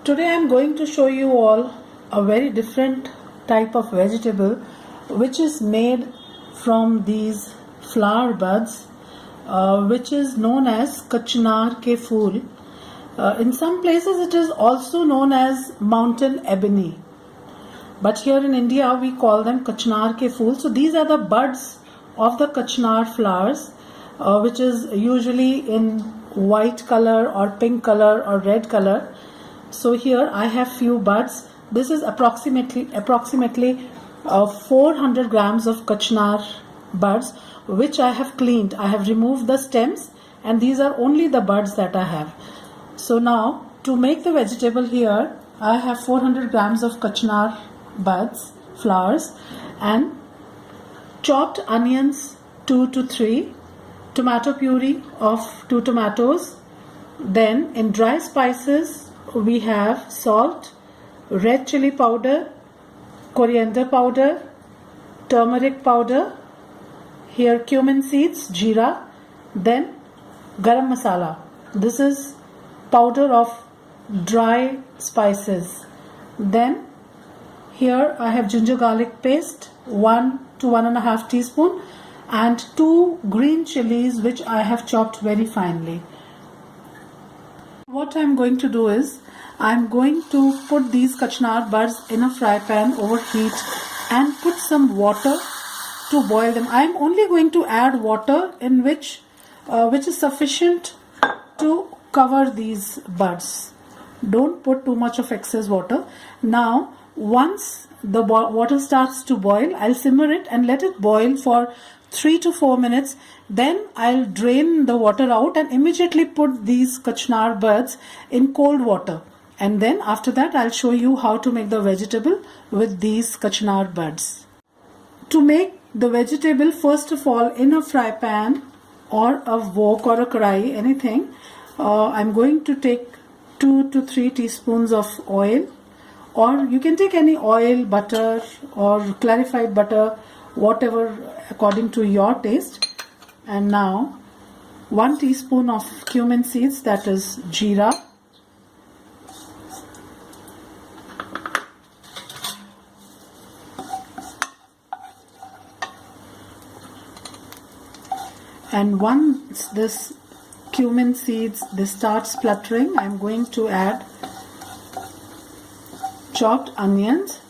Today I am going to show you all a very different type of vegetable which is made from these flower buds which is known as Kachnar ke Phool. In some places it is also known as mountain ebony, but here in India we call them Kachnar ke Phool. So these are the buds of the Kachnar flowers which is usually in white color or pink color or red color. So here I have few buds. This is approximately 400 grams of Kachnar buds which I have cleaned. I have removed the stems and these are only the buds that I have. So now to make the vegetable here, I have 400 grams of Kachnar buds, flowers, and chopped onions 2 to 3, tomato puree of 2 tomatoes. Then in dry spices we have salt, red chili powder, coriander powder, turmeric powder, here cumin seeds, jeera, then garam masala. This is powder of dry spices. Then here I have ginger garlic paste, 1 to 1.5 teaspoon, and 2 green chilies which I have chopped very finely. What I am going to do is I am going to put these Kachnar buds in a fry pan over heat and put some water to boil them. I am only going to add water in which is sufficient to cover these buds. Don't put too much of excess water. Now once the water starts to boil, I'll simmer it and let it boil for 3 to 4 minutes. Then I'll drain the water out and immediately put these Kachnar buds in cold water. And then after that I'll show you how to make the vegetable with these Kachnar buds. To make the vegetable, first of all, in a fry pan or a wok or a karai, anything, I'm going to take 2 to 3 teaspoons of oil, or you can take any oil, butter or clarified butter, whatever according to your taste. And now 1 teaspoon of cumin seeds, that is jeera, and once this cumin seeds start spluttering, I'm going to add chopped onions,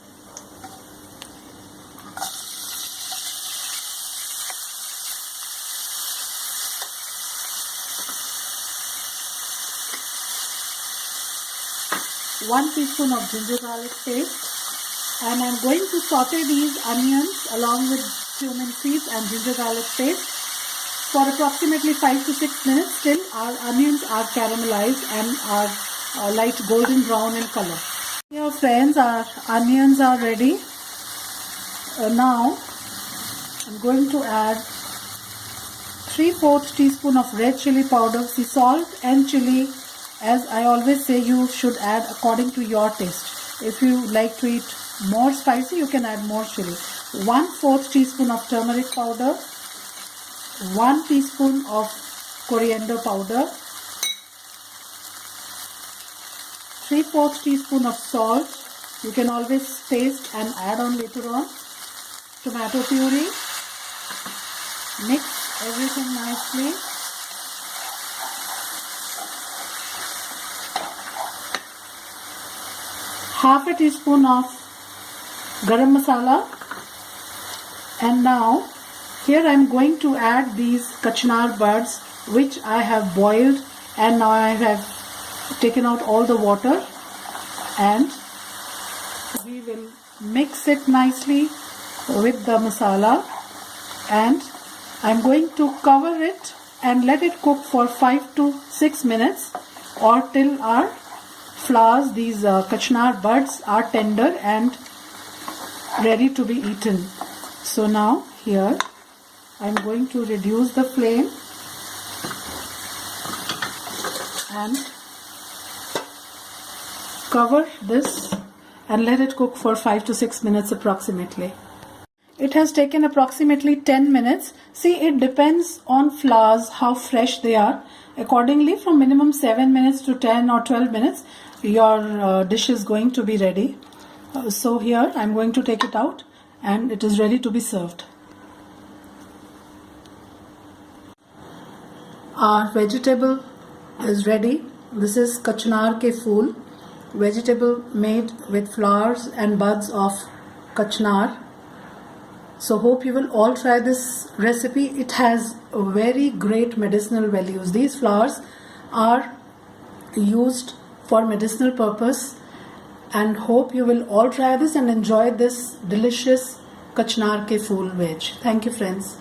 one teaspoon of ginger garlic paste, and I'm going to saute these onions along with cumin seeds and ginger garlic paste for approximately 5 to 6 minutes till our onions are caramelized and are light golden brown in color. Here friends, our onions are ready. Now I'm going to add 3/4 teaspoon of red chili powder. See, salt and chili, as I always say, you should add according to your taste. If you like to eat more spicy, you can add more chili. 1/4 teaspoon of turmeric powder, 1 teaspoon of coriander powder, 3/4 teaspoon of salt. You can always taste and add on later on. Tomato puree. Mix everything nicely. Half a teaspoon of garam masala. And now here I am going to add these Kachnar buds which I have boiled, and now I have taken out all the water, and we will mix it nicely with the masala, and I'm going to cover it and let it cook for 5 to 6 minutes or till our flowers, these Kachnar buds, are tender and ready to be eaten. So now here I'm going to reduce the flame and cover this and let it cook for 5 to 6 minutes approximately. It has taken approximately 10 minutes. See, it depends on flowers how fresh they are. Accordingly, from minimum 7 minutes to 10 or 12 minutes, your dish is going to be ready. So here I'm going to take it out and it is ready to be served. Our vegetable is ready. This is Kachnar ke Phool, vegetable made with flowers and buds of Kachnar. So hope you will all try this recipe. It has very great medicinal values. These flowers are used for medicinal purpose, and hope you will all try this and enjoy this delicious Kachnar ke Phool veg. Thank you, friends.